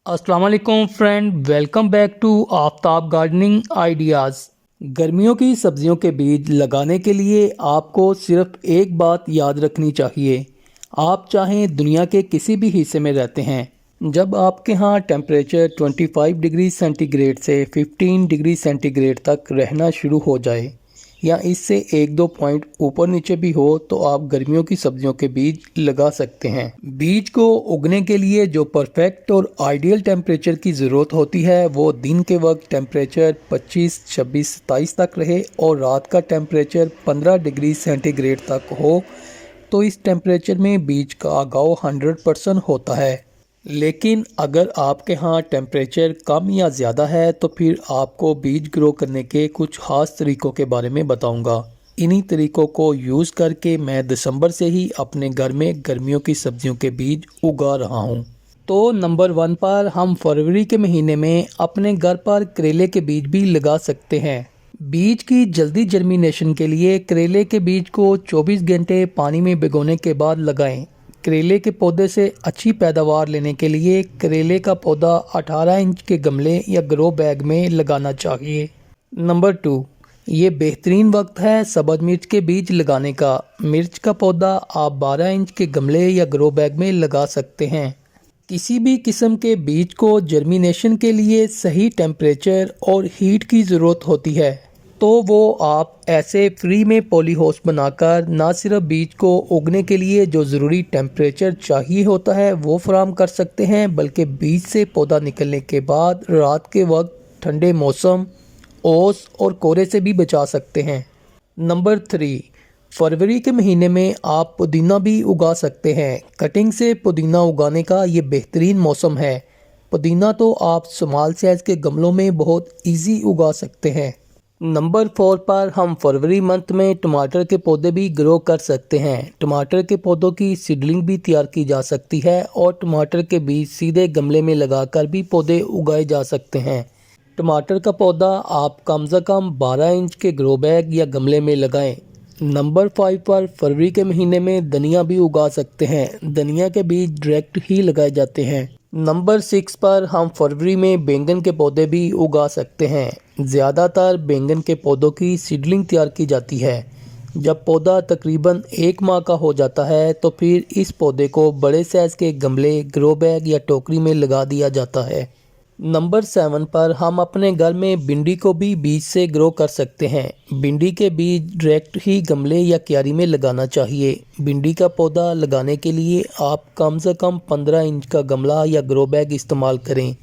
अस्सलाम वालेकुम friend, welcome back to Aftab gardening ideas. गर्मियों की सब्जियों के बीज लगाने के लिए आपको सिर्फ एक बात याद रखनी चाहिए। आप चाहें दुनिया के किसी भी हिस्से में रहते हैं, जब आपके यहाँ टेम्परेचर 25 डिग्री सेंटीग्रेड से 15 डिग्री सेंटीग्रेड तक रहना शुरू हो जाए या इससे एक दो पॉइंट ऊपर नीचे भी हो, तो आप गर्मियों की सब्जियों के बीज लगा सकते हैं। बीज को उगने के लिए जो परफेक्ट और आइडियल टेम्परेचर की ज़रूरत होती है वो दिन के वक्त टेम्परेचर 25, 26, 27 तक रहे और रात का टेम्परेचर 15 डिग्री सेंटीग्रेड तक हो। तो इस टेम्परेचर में बीज का उगाव 100% होता है। लेकिन अगर आपके यहाँ टेम्परेचर कम या ज़्यादा है तो फिर आपको बीज ग्रो करने के कुछ ख़ास तरीक़ों के बारे में बताऊंगा। इन्हीं तरीक़ों को यूज़ करके मैं दिसंबर से ही अपने घर में गर्मियों की सब्जियों के बीज उगा रहा हूँ। तो नंबर 1 पर हम फरवरी के महीने में अपने घर पर करेले के बीज भी लगा सकते हैं। बीज की जल्दी जर्मिनेशन के लिए करेले के बीज को 24 घंटे पानी में भिगोने के बाद लगाएं। करेले के पौधे से अच्छी पैदावार लेने के लिए करेले का पौधा 18 इंच के गमले या ग्रो बैग में लगाना चाहिए। नंबर 2, ये बेहतरीन वक्त है सब्ज़ मिर्च के बीज लगाने का। मिर्च का पौधा आप 12 इंच के गमले या ग्रो बैग में लगा सकते हैं। किसी भी किस्म के बीज को जर्मिनेशन के लिए सही टेम्परेचर और हीट की ज़रूरत होती है, तो वो आप ऐसे फ्री में पॉली हाउस बनाकर ना सिर्फ बीज को उगने के लिए जो ज़रूरी टेम्परेचर चाहिए होता है वो फराहम कर सकते हैं, बल्कि बीज से पौधा निकलने के बाद रात के वक्त ठंडे मौसम, ओस और कोहरे से भी बचा सकते हैं। नंबर 3, फरवरी के महीने में आप पुदीना भी उगा सकते हैं। कटिंग से पुदीना उगाने का ये बेहतरीन मौसम है। पुदीना तो आप स्मॉल साइज़ के गमलों में बहुत ईजी उगा सकते हैं। नंबर 4 पर हम फरवरी मंथ में टमाटर के पौधे भी ग्रो कर सकते हैं। टमाटर के पौधों की सीडलिंग भी तैयार की जा सकती है और टमाटर के बीज सीधे गमले में लगाकर भी पौधे उगाए जा सकते हैं। टमाटर का पौधा आप कम से कम 12 इंच के ग्रो बैग या गमले में लगाएं। नंबर 5 पर फरवरी के महीने में धनिया भी उगा सकते हैं। धनिया के बीज डायरेक्ट ही लगाए जाते हैं। नंबर 6 पर हम फरवरी में बैंगन के पौधे भी उगा सकते हैं। ज़्यादातर बैंगन के पौधों की सीडलिंग तैयार की जाती है। जब पौधा तकरीबन 1 माह का हो जाता है तो फिर इस पौधे को बड़े साइज़ के गमले, ग्रो बैग या टोकरी में लगा दिया जाता है। नंबर 7 पर हम अपने घर में भिंडी को भी बीज से ग्रो कर सकते हैं। भिंडी के बीज डायरेक्ट ही गमले या क्यारी में लगाना चाहिए। भिंडी का पौधा लगाने के लिए आप कम से कम 15 इंच का गमला या ग्रो बैग इस्तेमाल करें,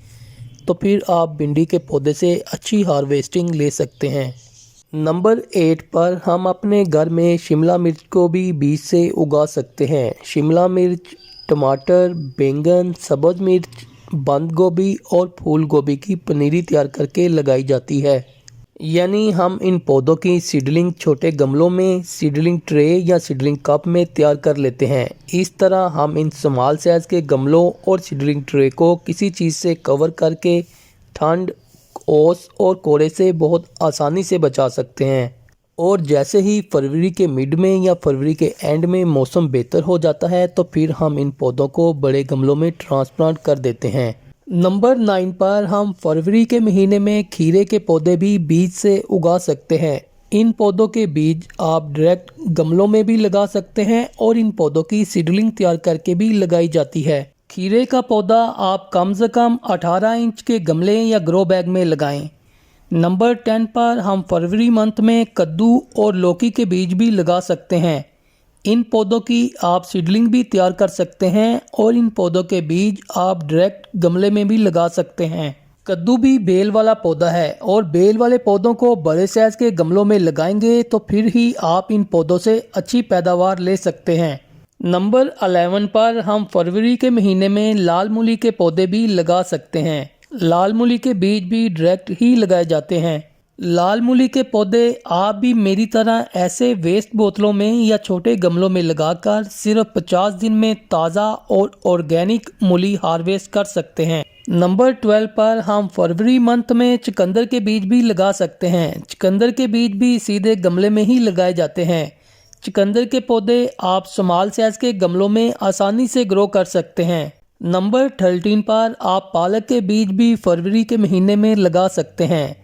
तो फिर आप भिंडी के पौधे से अच्छी हार्वेस्टिंग ले सकते हैं। नंबर 8 पर हम अपने घर में शिमला मिर्च को भी बीज से उगा सकते हैं। शिमला मिर्च, टमाटर, बैंगन, सब्ज़ मिर्च, बंद गोभी और फूल गोभी की पनीरी तैयार करके लगाई जाती है। यानी हम इन पौधों की सीडलिंग छोटे गमलों में, सीडलिंग ट्रे या सीडलिंग कप में तैयार कर लेते हैं। इस तरह हम इन स्मॉल साइज़ के गमलों और सीडलिंग ट्रे को किसी चीज़ से कवर करके ठंड, ओस और कोहरे से बहुत आसानी से बचा सकते हैं। और जैसे ही फरवरी के मिड में या फरवरी के एंड में मौसम बेहतर हो जाता है तो फिर हम इन पौधों को बड़े गमलों में ट्रांसप्लांट कर देते हैं। नंबर 9 पर हम फरवरी के महीने में खीरे के पौधे भी बीज से उगा सकते हैं। इन पौधों के बीज आप डायरेक्ट गमलों में भी लगा सकते हैं और इन पौधों की सीडलिंग तैयार करके भी लगाई जाती है। खीरे का पौधा आप कम से कम 18 इंच के गमले या ग्रो बैग में लगाएं। नंबर 10 पर हम फरवरी मंथ में कद्दू और लौकी के बीज भी लगा सकते हैं। इन पौधों की आप सीडलिंग भी तैयार कर सकते हैं और इन पौधों के बीज आप डायरेक्ट गमले में भी लगा सकते हैं। कद्दू भी बेल वाला पौधा है और बेल वाले पौधों को बड़े साइज़ के गमलों में लगाएंगे तो फिर ही आप इन पौधों से अच्छी पैदावार ले सकते हैं। नंबर 11 पर हम फरवरी के महीने में लाल मूली के पौधे भी लगा सकते हैं। लाल मूली के बीज भी डायरेक्ट ही लगाए जाते हैं। लाल मूली के पौधे आप भी मेरी तरह ऐसे वेस्ट बोतलों में या छोटे गमलों में लगाकर सिर्फ 50 दिन में ताज़ा और ऑर्गेनिक मूली हार्वेस्ट कर सकते हैं। नंबर 12 पर हम फरवरी मंथ में चुकंदर के बीज भी लगा सकते हैं। चुकंदर के बीज भी सीधे गमले में ही लगाए जाते हैं। चुकंदर के पौधे आप स्मॉल साइज़ के गमलों में आसानी से ग्रो कर सकते हैं। नंबर 13 पर आप पालक के बीज भी फरवरी के महीने में लगा सकते हैं।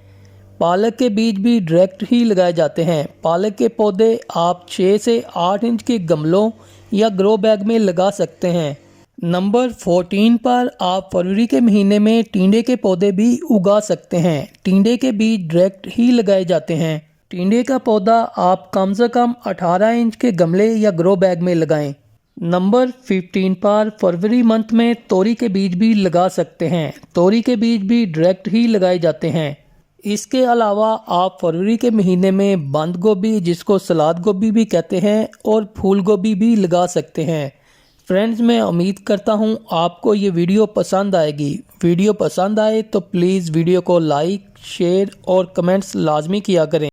पालक के बीज भी डायरेक्ट ही लगाए जाते हैं। पालक के पौधे आप 6 से 8 इंच के गमलों या ग्रो बैग में लगा सकते हैं। नंबर 14 पर आप फरवरी के महीने में टिंडे के पौधे भी उगा सकते हैं। टिंडे के बीज डायरेक्ट ही लगाए जाते हैं। टिंडे का पौधा आप कम से कम 18 इंच के गमले या ग्रो बैग में लगाएं। नंबर 15 पर फरवरी मंथ में तोरी के बीज भी लगा सकते हैं। तोरी के बीज भी डायरेक्ट ही लगाए जाते हैं। इसके अलावा आप फरवरी के महीने में बंद गोभी, जिसको सलाद गोभी भी कहते हैं, और फूल गोभी भी लगा सकते हैं। फ्रेंड्स, मैं उम्मीद करता हूँ आपको ये वीडियो पसंद आएगी। वीडियो पसंद आए तो प्लीज़ वीडियो को लाइक, शेयर और कमेंट्स लाजमी किया करें।